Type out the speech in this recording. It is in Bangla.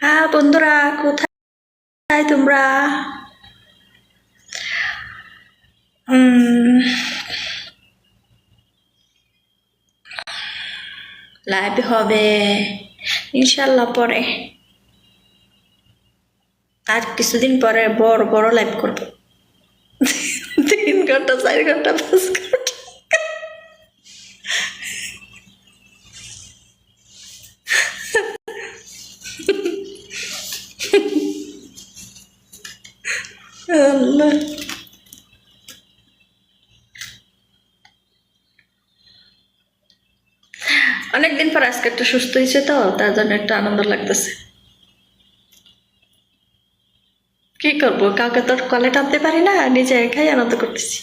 হ্যাঁ বন্ধুরা, কোথায় তোমরা? লাইভ হবে ইনশাল্লাহ পরে, আর কিছুদিন পরে বড় বড় লাইভ করব। 3 ঘন্টা, 4 ঘন্টা, 5 ঘন্টা। আল্লাহ, অনেকদিন পর আজকে একটু সুস্থ হয়েছে, তো তার জন্য একটু আনন্দ লাগতেছে। কি করবো, কাউকে তোর কলে টানতে পারি না, নিজে একাই আনন্দ করতেছি।